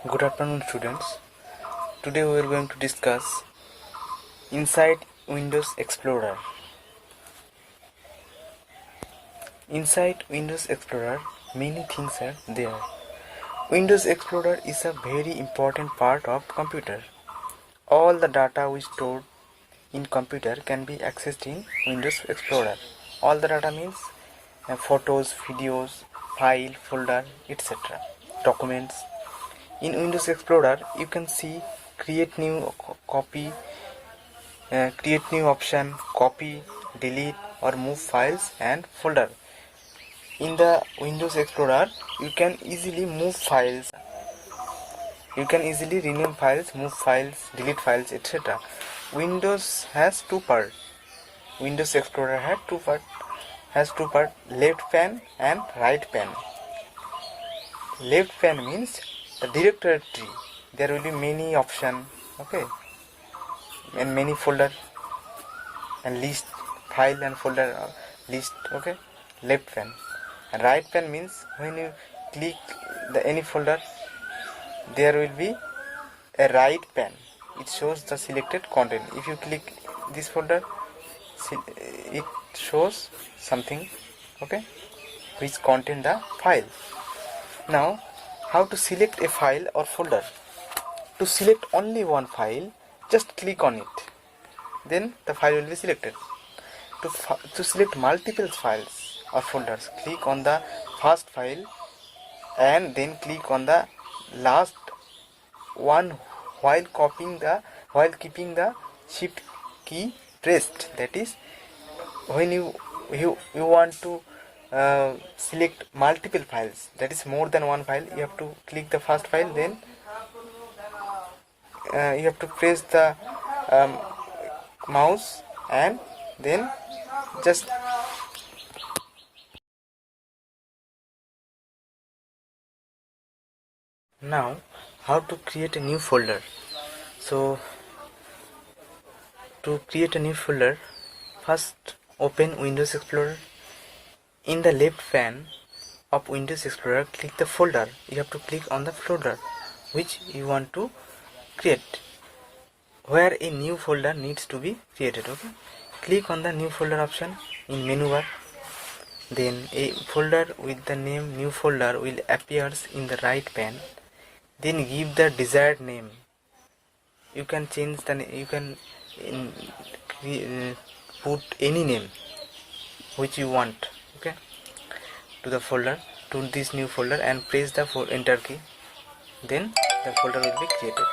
Good afternoon, students. Today we are going to discuss inside Windows Explorer. Inside Windows Explorer, many things are there. Windows Explorer is a very important part of computer. All the data we stored in computer can be accessed in Windows Explorer. All the data means photos, videos, file, folder, etc. Documents. In Windows Explorer, you can see create new copy, create new option, copy, delete or move files and folder. In the Windows Explorer, you can easily move files. You can easily rename files, move files, delete files, etc. Windows has two parts. Windows Explorer has two part, left pane and right pane. Left pane means the directory tree. There will be many option, okay, and many folder and list, file and folder list, okay. Left pane. And right pane means when you click the any folder, there will be a right pane. It shows the selected content. If you click this folder, it shows something, okay, which contain the file. Now, how to select a file or folder? To select only one file, just click on it. Then the file will be selected. To select multiple files or folders, click on the first file and then click on the last one while keeping the shift key pressed. That is, when you want to select multiple files, that is more than one file, you have to click the first file, then you have to press the mouse and then just now how to create a new folder. So to create a new folder, first open Windows Explorer. In the left pane of Windows Explorer, click the folder. You have to click on the folder which you want to create, where a new folder needs to be created, okay. Click on the new folder option in menu bar. Then a folder with the name new folder will appear in the right pane. Then give the desired name. You can change the name, you can put any name which you want, okay, to the folder, to this new folder, and press the enter key. Then the folder will be created.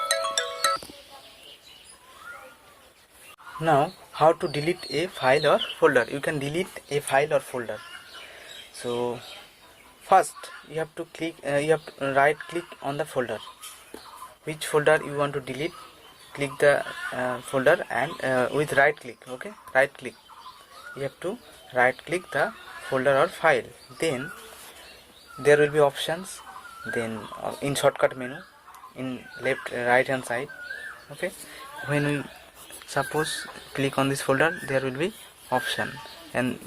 Now how to delete a file or folder? You can delete a file or folder. So first you have to click, you have to right click on the folder. Which folder you want to delete, click the folder and with right click, okay, right click. You have to right click the folder or file. Then there will be options. Then in shortcut menu in left right hand side, okay, when we suppose click on this folder, there will be option, and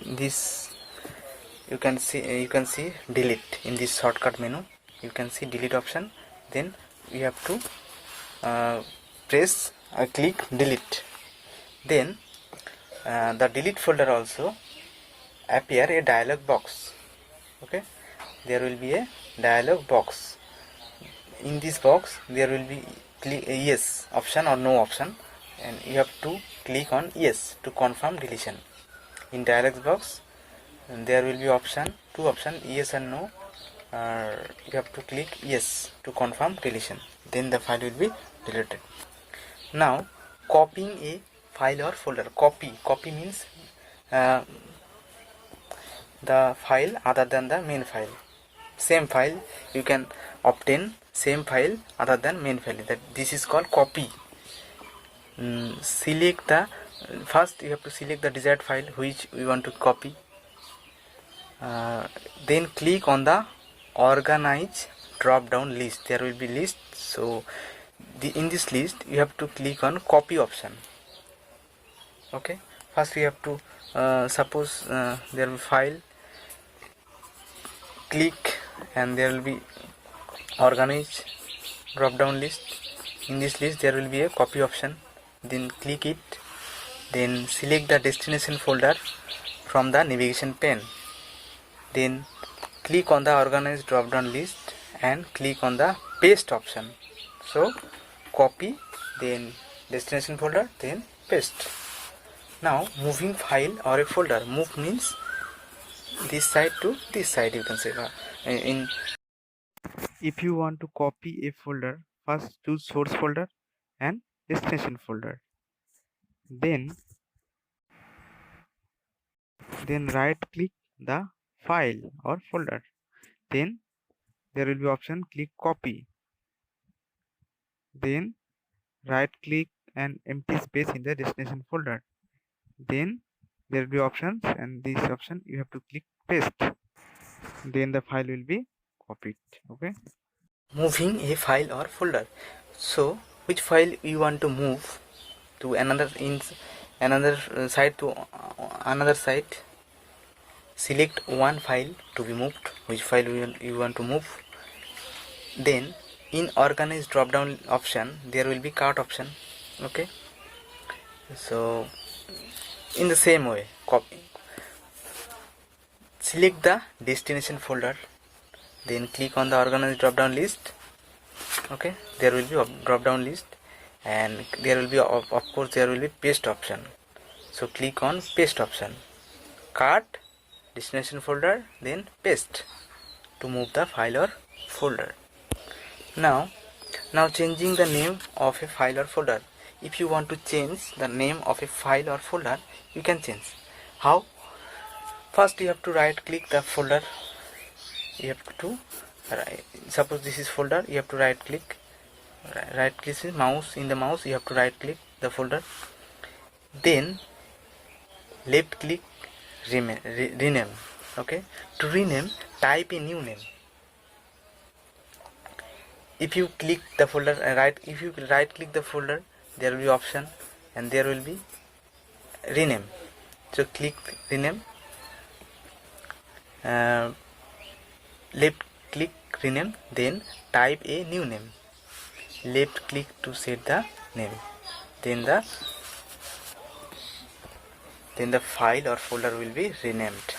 this you can see delete. In this shortcut menu you can see delete option. Then you have to press click delete. Then the delete folder also appear a dialog box, okay. There will be a dialog box. In this box there will be yes option or no option, and you have to click on yes to confirm deletion. In dialog box there will be two option, yes and no. You have to click yes to confirm deletion. Then the file will be deleted. Now copying a file or folder. Copy means the file other than the main file. Same file you can obtain same file other than main file. This is called copy. Select the first you have to select the desired file which we want to copy. Then click on the organize drop down list. There will be list. So in this list you have to click on copy option, okay. First we have to suppose there will be file, click, and there will be organize drop down list. In this list there will be a copy option, then click it, then select the destination folder from the navigation pane, then click on the organized drop down list and click on the paste option. So copy, then destination folder, then paste. Now moving file or a folder, move means this side to this side, you can say. In if you want to copy a folder, first choose source folder and destination folder, then right click the file or folder, then there will be option click copy, then right click and empty space in the destination folder, then there will be options and this option you have to click paste, then the file will be copied. Okay, moving a file or folder. So which file you want to move to another site to another site, select one file to be moved, which file you want to move, then in organize drop down option there will be cart option. Okay, so in the same way, copy, select the destination folder, then click on the organize drop down list. Okay, there will be a drop down list and there will be of course there will be paste option. So click on paste option, cart, destination folder, then paste to move the file or folder. Now changing the name of a file or folder. If you want to change the name of a file or folder, you can change. How? First you have to right click the folder. You have to suppose this is folder, you have to right click mouse, in the mouse you have to right click the folder, then left click rename. Okay, to rename, type a new name. If you click the folder if you right click the folder, there will be option and there will be rename. So click rename, left click rename, then type a new name, left click to set the name, then the file or folder will be renamed.